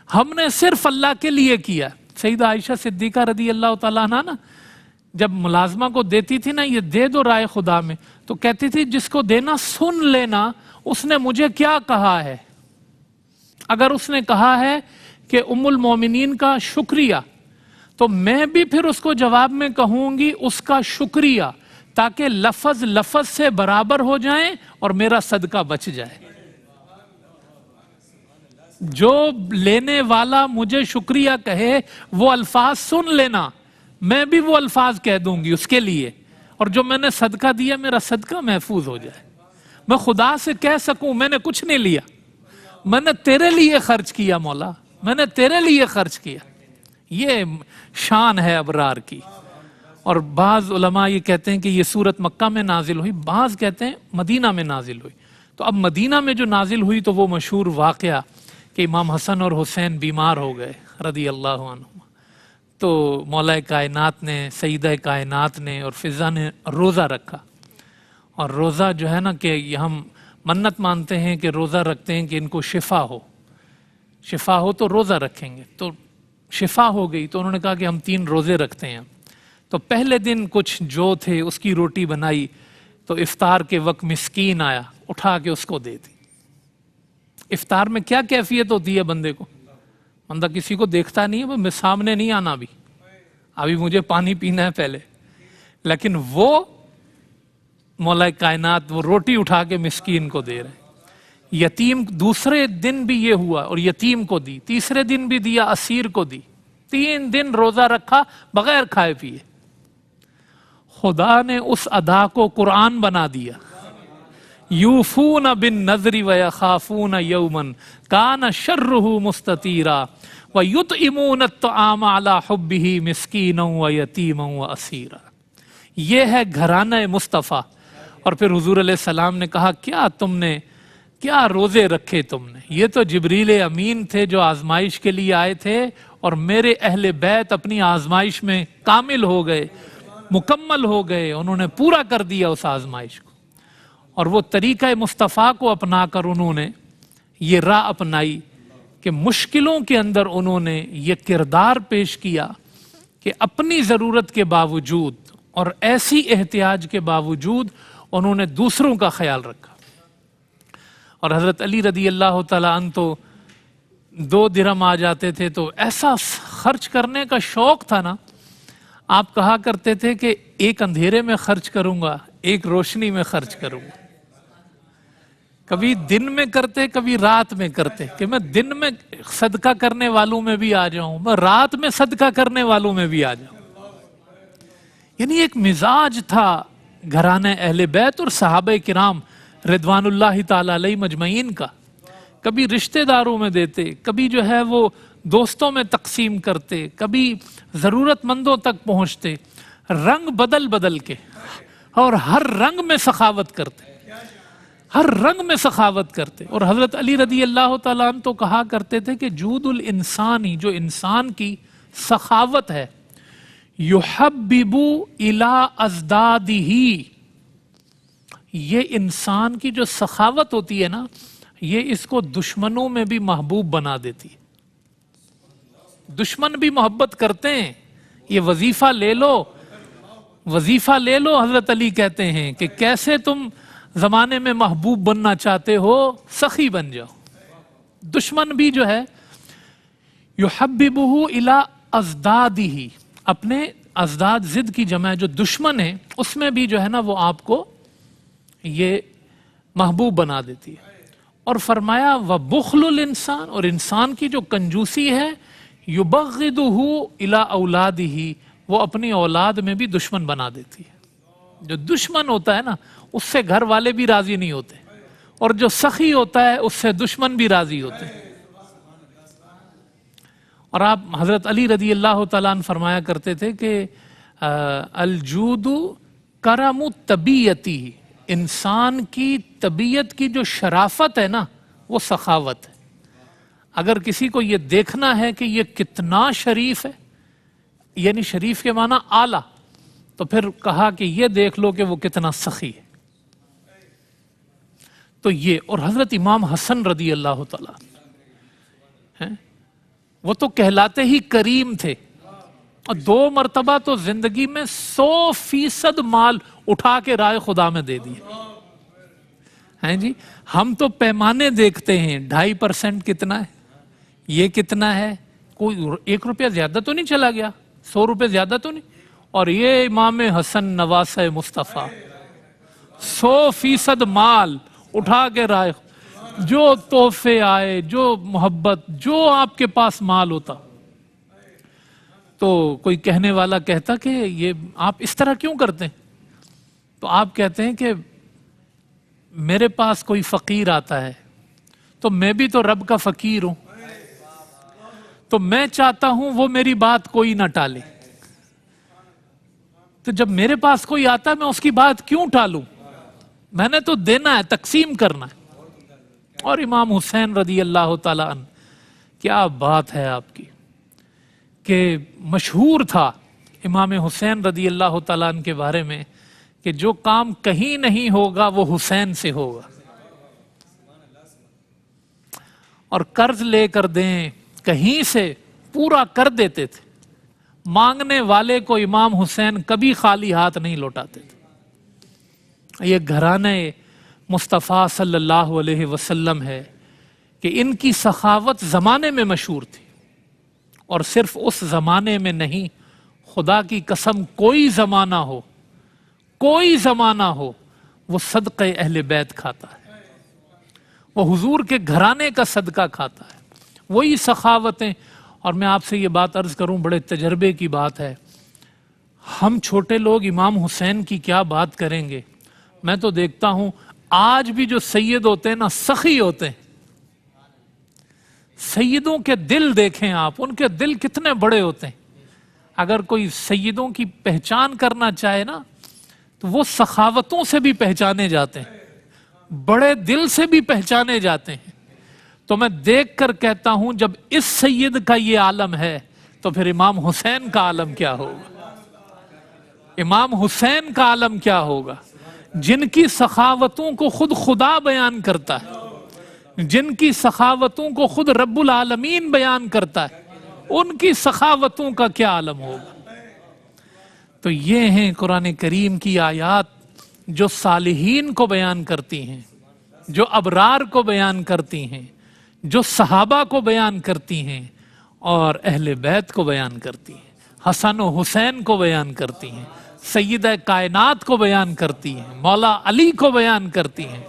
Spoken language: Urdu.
ہم نے صرف اللہ کے لیے کیا۔ سیدہ عائشہ صدیقہ رضی اللہ تعالیٰ عنہ نا جب ملازمہ کو دیتی تھی نا یہ دے دو رائے خدا میں، تو کہتی تھی جس کو دینا سن لینا اس نے مجھے کیا کہا ہے۔ اگر اس نے کہا ہے کہ ام المومنین کا شکریہ، تو میں بھی پھر اس کو جواب میں کہوں گی اس کا شکریہ، تاکہ لفظ لفظ سے برابر ہو جائیں اور میرا صدقہ بچ جائے۔ جو لینے والا مجھے شکریہ کہے وہ الفاظ سن لینا، میں بھی وہ الفاظ کہہ دوں گی اس کے لیے، اور جو میں نے صدقہ دیا میرا صدقہ محفوظ ہو جائے۔ میں خدا سے کہہ سکوں میں نے کچھ نہیں لیا، میں نے تیرے لیے خرچ کیا مولا، میں نے تیرے لیے خرچ کیا۔ یہ شان ہے ابرار کی۔ اور بعض علماء یہ کہتے ہیں کہ یہ سورت مکہ میں نازل ہوئی، بعض کہتے ہیں مدینہ میں نازل ہوئی۔ تو اب مدینہ میں جو نازل ہوئی تو وہ مشہور واقعہ کہ امام حسن اور حسین بیمار ہو گئے رضی اللہ عنہ، تو مولا کائنات نے، سیدہ کائنات نے اور فضا نے روزہ رکھا۔ اور روزہ جو ہے نا کہ ہم منت مانتے ہیں کہ روزہ رکھتے ہیں کہ ان کو شفا ہو تو روزہ رکھیں گے، تو شفا ہو گئی تو انہوں نے کہا کہ ہم 3 روزے رکھتے ہیں۔ تو پہلے دن کچھ جو تھے اس کی روٹی بنائی، تو افطار کے وقت مسکین آیا، اٹھا کے اس کو دے دی۔ افطار میں کیا کیفیت ہوتی ہے بندے کو، بندہ کسی کو دیکھتا نہیں ہے، میں سامنے نہیں آنا ابھی مجھے پانی پینا ہے پہلے، لیکن وہ مولا کائنات وہ روٹی اٹھا کے مسکین کو دے رہے۔ یتیم دوسرے دن بھی یہ ہوا اور یتیم کو دی، تیسرے دن بھی دیا، اسیر کو دی، 3 دن روزہ رکھا بغیر کھائے پیے۔ خدا نے اس ادا کو قرآن بنا دیا۔ یوفون بالنذر ویخافون یوما کان شرہ مستطیرا ویطعمون الطعام علی حبہ مسکینا ویتیما واسیرا۔ یہ ہے گھرانہ مصطفیٰ۔ اور پھر حضور علیہ السلام نے کہا کیا روزے رکھے تم نے، یہ تو جبریل امین تھے جو آزمائش کے لیے آئے تھے، اور میرے اہل بیت اپنی آزمائش میں کامل ہو گئے، مکمل ہو گئے، انہوں نے پورا کر دیا اس آزمائش کو۔ اور وہ طریقہ مصطفیٰ کو اپنا کر انہوں نے یہ راہ اپنائی کہ مشکلوں کے اندر انہوں نے یہ کردار پیش کیا کہ اپنی ضرورت کے باوجود اور ایسی احتیاج کے باوجود انہوں نے دوسروں کا خیال رکھا۔ اور حضرت علی رضی اللہ تعالیٰ عنہ تو 2 درہم آ جاتے تھے تو ایسا خرچ کرنے کا شوق تھا نا، آپ کہا کرتے تھے کہ ایک اندھیرے میں خرچ کروں گا، ایک روشنی میں خرچ کروں گا۔ کبھی دن میں کرتے، کبھی رات میں کرتے، کہ میں دن میں صدقہ کرنے والوں میں بھی آ جاؤں، میں رات میں صدقہ کرنے والوں میں بھی آ جاؤں۔ یعنی ایک مزاج تھا گھرانہ اہل بیت اور صحابہ کرام رضوان اللہ تعالی علیہ مجمعین کا۔ کبھی رشتہ داروں میں دیتے، کبھی جو ہے وہ دوستوں میں تقسیم کرتے، کبھی ضرورت مندوں تک پہنچتے، رنگ بدل بدل کے، اور ہر رنگ میں سخاوت کرتے، ہر رنگ میں سخاوت کرتے۔ اور حضرت علی رضی اللہ تعالیٰ عنہ تو کہا کرتے تھے کہ جود الانسانی، جو انسان کی سخاوت ہے، یحبب الی ازدادہ، یہ انسان کی جو سخاوت ہوتی ہے نا، یہ اس کو دشمنوں میں بھی محبوب بنا دیتی ہے۔ دشمن بھی محبت کرتے ہیں، یہ وظیفہ لے لو، وظیفہ لے لو۔ حضرت علی کہتے ہیں کہ کیسے تم زمانے میں محبوب بننا چاہتے ہو، سخی بن جاؤ۔ دشمن بھی جو ہے یحببہ الی ازدادہ، اپنے ازداد ضد کی جمع ہے جو دشمن ہے، اس میں بھی جو ہے نا وہ آپ کو یہ محبوب بنا دیتی ہے۔ اور فرمایا وبخل الانسان، اور انسان کی جو کنجوسی ہے، یبغضہ الی اولادہ، وہ اپنی اولاد میں بھی دشمن بنا دیتی ہے۔ جو دشمن ہوتا ہے نا اس سے گھر والے بھی راضی نہیں ہوتے، اور جو سخی ہوتا ہے اس سے دشمن بھی راضی ہوتے ہیں۔ اور آپ حضرت علی رضی اللہ تعالیٰ عنہ فرمایا کرتے تھے کہ الجود کرم طبیعتی، انسان کی طبیعت کی جو شرافت ہے نا وہ سخاوت ہے۔ اگر کسی کو یہ دیکھنا ہے کہ یہ کتنا شریف ہے، یعنی شریف کے معنی اعلیٰ، تو پھر کہا کہ یہ دیکھ لو کہ وہ کتنا سخی ہے۔ تو یہ، اور حضرت امام حسن رضی اللہ تعالیٰ وہ تو کہلاتے ہی کریم تھے، اور 2 مرتبہ تو زندگی میں 100% مال اٹھا کے رائے خدا میں دے دیے ہیں جی۔ ہم تو پیمانے دیکھتے ہیں، 2.5% کتنا ہے، یہ کتنا ہے، کوئی 1 روپیہ زیادہ تو نہیں چلا گیا، 100 روپے زیادہ تو نہیں، اور یہ امام حسن نواسہ مصطفیٰ 100% مال اٹھا کے رائے، جو تحفے آئے، جو محبت، جو آپ کے پاس مال ہوتا، تو کوئی کہنے والا کہتا کہ یہ آپ اس طرح کیوں کرتے ہیں؟ تو آپ کہتے ہیں کہ میرے پاس کوئی فقیر آتا ہے تو میں بھی تو رب کا فقیر ہوں، تو میں چاہتا ہوں وہ میری بات کوئی نہ ٹالے، تو جب میرے پاس کوئی آتا ہے میں اس کی بات کیوں ٹالوں، میں نے تو دینا ہے، تقسیم کرنا ہے۔ اور امام حسین رضی اللہ تعالیٰ عنہ، کیا بات ہے آپ کی، کہ مشہور تھا امام حسین رضی اللہ تعالیٰ عنہ کے بارے میں کہ جو کام کہیں نہیں ہوگا وہ حسین سے ہوگا، اور قرض لے کر دیں کہیں سے پورا کر دیتے تھے، مانگنے والے کو امام حسین کبھی خالی ہاتھ نہیں لوٹاتے تھے۔ یہ گھرانے مصطفیٰ صلی اللہ علیہ وسلم ہے کہ ان کی سخاوت زمانے میں مشہور تھی، اور صرف اس زمانے میں نہیں، خدا کی قسم کوئی زمانہ ہو، کوئی زمانہ ہو، وہ صدقہ اہل بیت کھاتا ہے، وہ حضور کے گھرانے کا صدقہ کھاتا ہے، وہی سخاوتیں۔ اور میں آپ سے یہ بات عرض کروں، بڑے تجربے کی بات ہے، ہم چھوٹے لوگ امام حسین کی کیا بات کریں گے؟ میں تو دیکھتا ہوں آج بھی جو سید ہوتے ہیں نا، سخی ہوتے ہیں۔ سیدوں کے دل دیکھیں آپ، ان کے دل کتنے بڑے ہوتے ہیں۔ اگر کوئی سیدوں کی پہچان کرنا چاہے نا، تو وہ سخاوتوں سے بھی پہچانے جاتے ہیں، بڑے دل سے بھی پہچانے جاتے ہیں۔ تو میں دیکھ کر کہتا ہوں جب اس سید کا یہ عالم ہے تو پھر امام حسین کا عالم کیا ہوگا، امام حسین کا عالم کیا ہوگا، جن کی سخاوتوں کو خود خدا بیان کرتا ہے، جن کی سخاوتوں کو خود رب العالمین بیان کرتا ہے، ان کی سخاوتوں کا کیا عالم ہوگا۔ تو یہ ہیں قرآن کریم کی آیات جو صالحین کو بیان کرتی ہیں، جو ابرار کو بیان کرتی ہیں، جو صحابہ کو بیان کرتی ہیں، اور اہل بیت کو بیان کرتی ہیں، حسن و حسین کو بیان کرتی ہیں، سیدہ کائنات کو بیان کرتی ہیں، مولا علی کو بیان کرتی ہیں۔